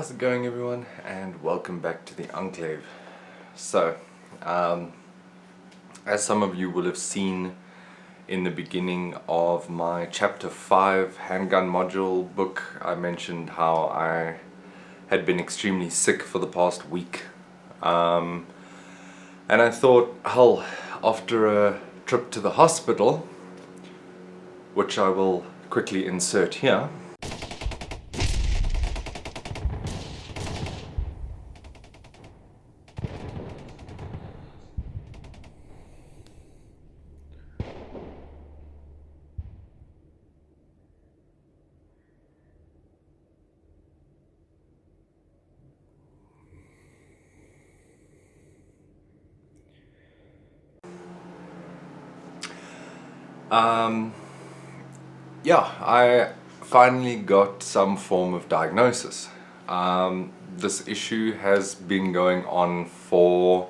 How's it going, everyone, and welcome back to the Enclave. So, as some of you will have seen in the beginning of my chapter 5 handgun module book, I mentioned how I had been extremely sick for the past week, and I thought, hell, after a trip to the hospital, which I will quickly insert here, yeah, I finally got some form of diagnosis. This issue has been going on for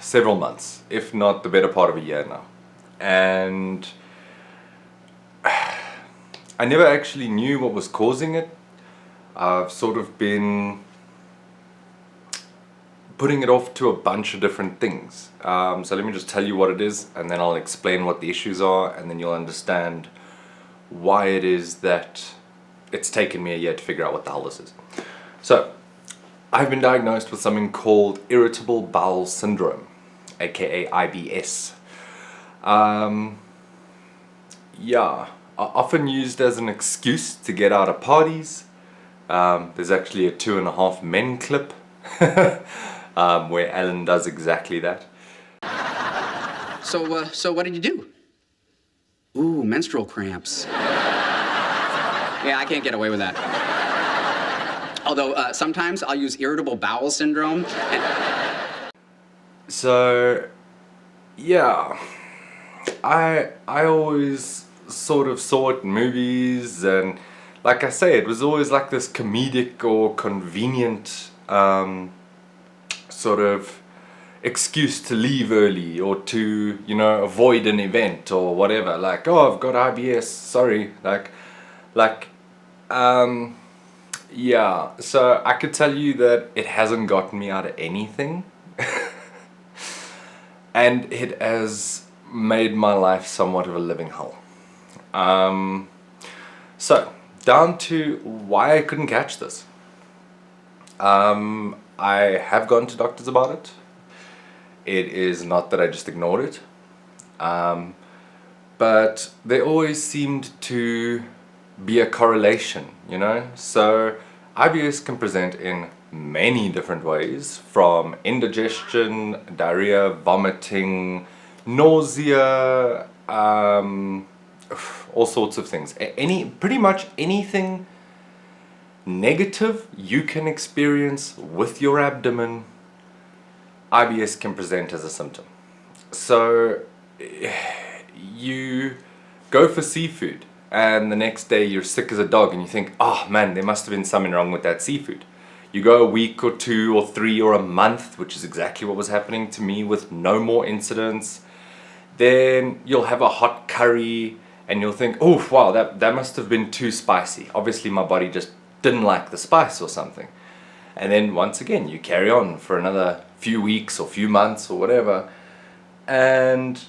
several months, if not the better part of a year now. And I never actually knew what was causing it. I've sort of been putting it off to a bunch of different things. So let me just tell you what it is, and then I'll explain what the issues are, and then you'll understand why it is that it's taken me a year to figure out what the hell this is. So, I've been diagnosed with something called irritable bowel syndrome, aka IBS. Yeah, often used as an excuse to get out of parties. There's actually a 2.5 Men clip where Alan does exactly that. So what did you do? Ooh, menstrual cramps. Yeah, I can't get away with that. Although sometimes I'll use irritable bowel syndrome. So, yeah, I always sort of saw it in movies, and like I say, it was always like this comedic or convenient sort of excuse to leave early or to, you know, avoid an event or whatever. Like, oh, I've got IBS, sorry. Yeah, so I could tell you that it hasn't gotten me out of anything. And it has made my life somewhat of a living hell. So, down to why I couldn't catch this. I have gone to doctors about it. It is not that I just ignored it. But there always seemed to be a correlation, you know? So IBS can present in many different ways, from indigestion, diarrhea, vomiting, nausea, all sorts of things. Pretty much anything negative you can experience with your abdomen, IBS can present as a symptom. So you go for seafood and the next day you're sick as a dog and you think, oh man, there must have been something wrong with that seafood. You go a week or 2 or 3 or a month, which is exactly what was happening to me with no more incidents. Then you'll have a hot curry and you'll think, oh wow, that must have been too spicy. Obviously my body just didn't like the spice or something. And then once again you carry on for another few weeks or few months or whatever, and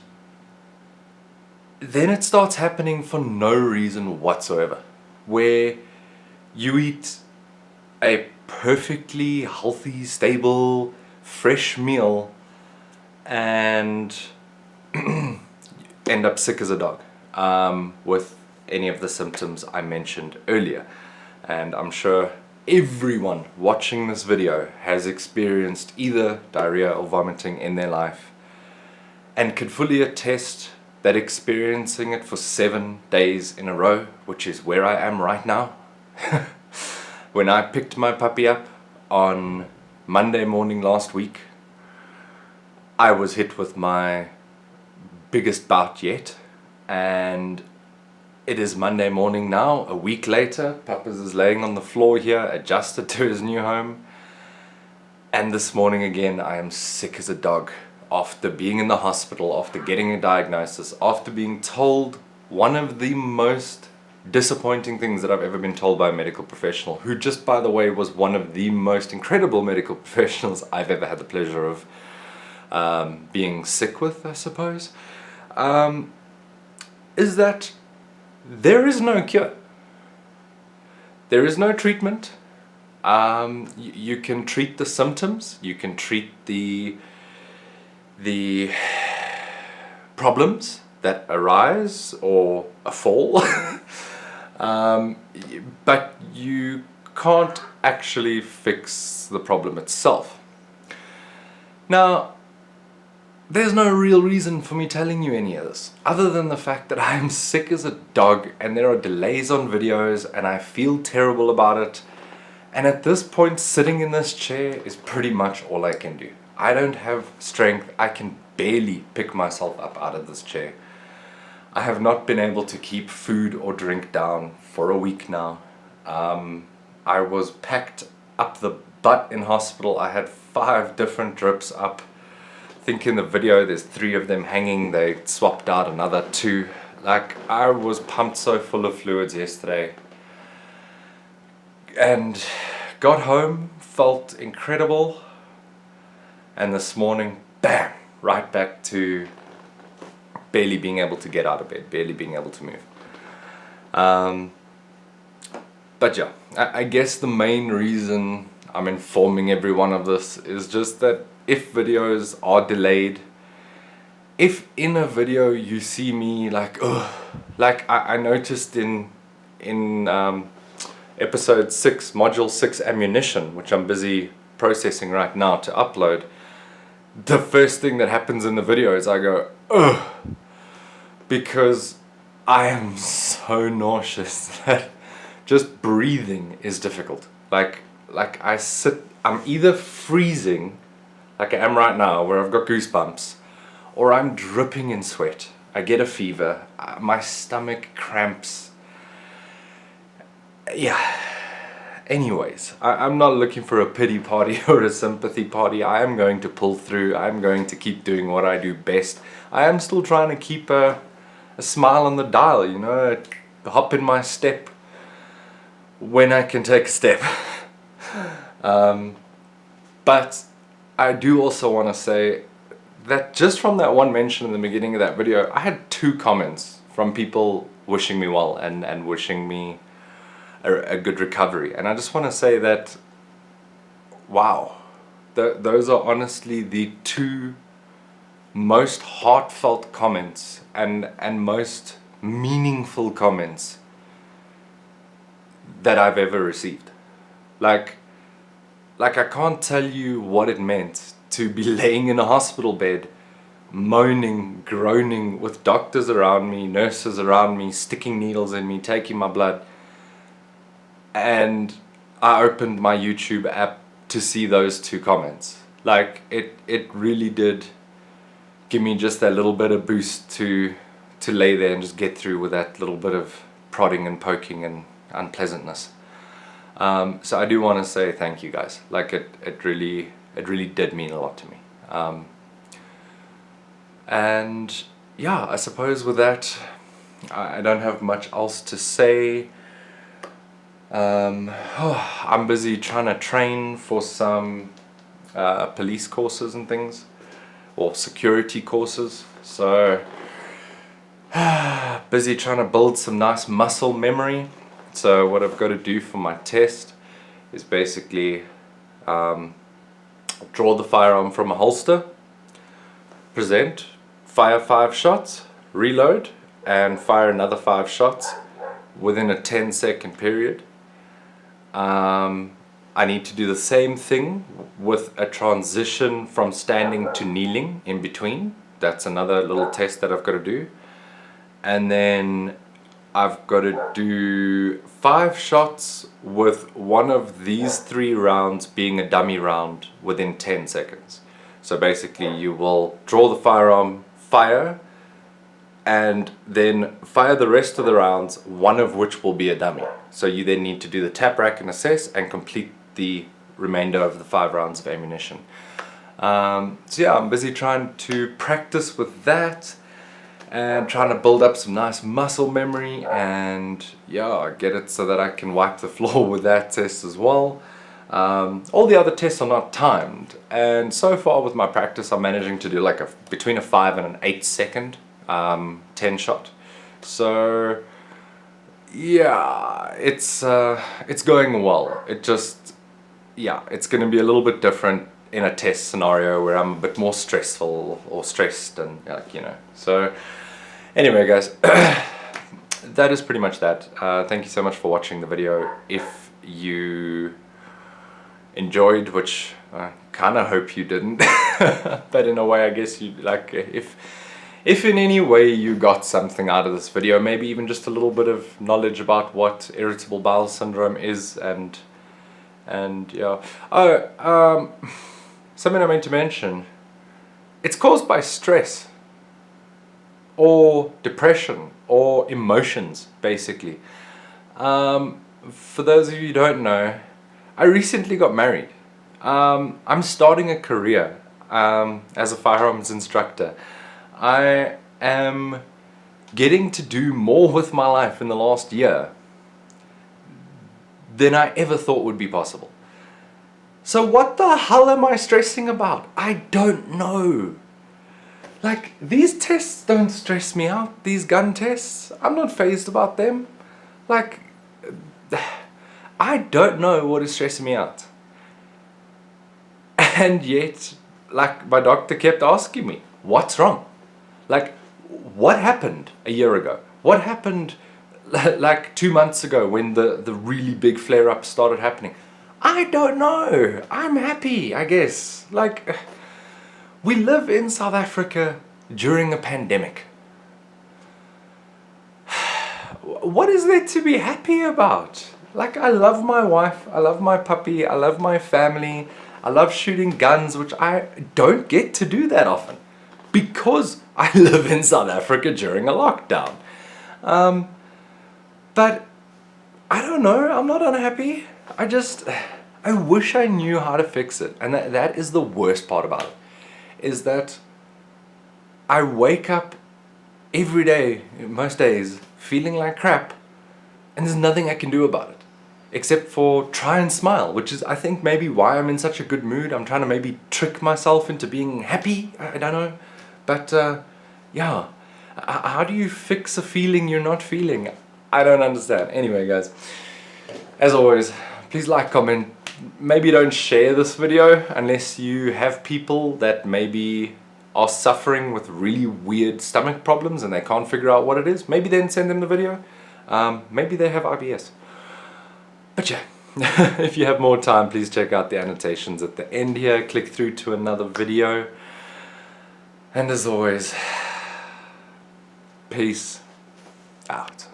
then it starts happening for no reason whatsoever, where you eat a perfectly healthy, stable, fresh meal and end up sick as a dog, with any of the symptoms I mentioned earlier. And I'm sure everyone watching this video has experienced either diarrhea or vomiting in their life and can fully attest that experiencing it for 7 days in a row, which is where I am right now. When I picked my puppy up on Monday morning last week, I was hit with my biggest bout yet, and it is Monday morning now, a week later. Papas is laying on the floor here, adjusted to his new home. And this morning again, I am sick as a dog. After being in the hospital, after getting a diagnosis, after being told one of the most disappointing things that I've ever been told by a medical professional, who just, by the way, was one of the most incredible medical professionals I've ever had the pleasure of being sick with, I suppose, is that there is no cure. There is no treatment. You can treat the symptoms, you can treat the problems that arise, or a fall, but you can't actually fix the problem itself. Now, there's no real reason for me telling you any of this, other than the fact that I'm sick as a dog and there are delays on videos and I feel terrible about it. And at this point, sitting in this chair is pretty much all I can do. I don't have strength. I can barely pick myself up out of this chair. I have not been able to keep food or drink down for a week now. I was packed up the butt in hospital. I had 5 different drips up. I think in the video there's 3 of them hanging. They swapped out another 2. Like, I was pumped so full of fluids yesterday. And got home, felt incredible. And this morning, bam, right back to barely being able to get out of bed, barely being able to move. But yeah, I guess the main reason I'm informing everyone of this is just that if videos are delayed, if in a video you see me like, ugh, like I noticed in episode 6, module 6, ammunition, which I'm busy processing right now to upload, the first thing that happens in the video is I go, ugh, because I am so nauseous that just breathing is difficult. Like I'm either freezing, like I am right now, where I've got goosebumps, or I'm dripping in sweat. I get a fever, my stomach cramps. Yeah. Anyways, I'm not looking for a pity party or a sympathy party. I am going to pull through. I'm going to keep doing what I do best. I am still trying to keep a smile on the dial, you know, hop in my step when I can take a step. But I do also want to say that just from that one mention in the beginning of that video, I had 2 comments from people wishing me well and wishing me a good recovery. And I just want to say that, wow, those are honestly the 2 most heartfelt comments and most meaningful comments that I've ever received. Like I can't tell you what it meant to be laying in a hospital bed, moaning, groaning, with doctors around me, nurses around me, sticking needles in me, taking my blood. And I opened my YouTube app to see those 2 comments. Like, it really did give me just that little bit of boost to lay there and just get through with that little bit of prodding and poking and unpleasantness. So I do want to say thank you guys. Like, it really did mean a lot to me. And yeah, I suppose with that, I don't have much else to say. I'm busy trying to train for some police courses and things, or security courses. So busy trying to build some nice muscle memory. So what I've got to do for my test is basically draw the firearm from a holster, present, fire 5 shots, reload, and fire another 5 shots within a 10-second period. I need to do the same thing with a transition from standing to kneeling in between. That's another little test that I've got to do. And then I've got to do 5 shots with one of these 3 rounds being a dummy round within 10 seconds. So basically you will draw the firearm, fire, and then fire the rest of the rounds, one of which will be a dummy. So you then need to do the tap rack and assess and complete the remainder of the 5 rounds of ammunition. So yeah, I'm busy trying to practice with that. and trying to build up some nice muscle memory, and yeah, get it so that I can wipe the floor with that test as well. All the other tests are not timed, and so far with my practice I'm managing to do like between a 5 and an 8 second 10 shot. So yeah, it's going well. It just, yeah, it's going to be a little bit different in a test scenario where I'm a bit more stressful or stressed, and like, you know. So anyway guys, that is pretty much that. Thank you so much for watching the video. If you enjoyed, which I kind of hope you didn't, but in a way I guess you, like, if in any way you got something out of this video, maybe even just a little bit of knowledge about what irritable bowel syndrome is, and yeah. Oh, something I meant to mention, it's caused by stress or depression or emotions, basically. For those of you who don't know, I recently got married. I'm starting a career as a firearms instructor. I am getting to do more with my life in the last year than I ever thought would be possible. So what the hell am I stressing about? I don't know. Like, these tests don't stress me out, these gun tests. I'm not fazed about them. Like, I don't know what is stressing me out. And yet, like, my doctor kept asking me, what's wrong? Like, what happened a year ago? What happened like 2 months ago when the really big flare-ups started happening? I don't know. I'm happy, I guess. Like, we live in South Africa during a pandemic. What is there to be happy about? Like, I love my wife, I love my puppy, I love my family, I love shooting guns, which I don't get to do that often because I live in South Africa during a lockdown. But I don't know, I'm not unhappy. I wish I knew how to fix it. And that is the worst part about it, is that I wake up every day, most days, feeling like crap, and there's nothing I can do about it except for try and smile, which is, I think, maybe why I'm in such a good mood. I'm trying to maybe trick myself into being happy. I don't know. But yeah, how do you fix a feeling you're not feeling? I don't understand. Anyway guys, as always, please like, comment. Maybe don't share this video unless you have people that maybe are suffering with really weird stomach problems and they can't figure out what it is. Maybe then send them the video. Maybe they have IBS. But yeah, if you have more time, please check out the annotations at the end here. Click through to another video. And as always, peace out.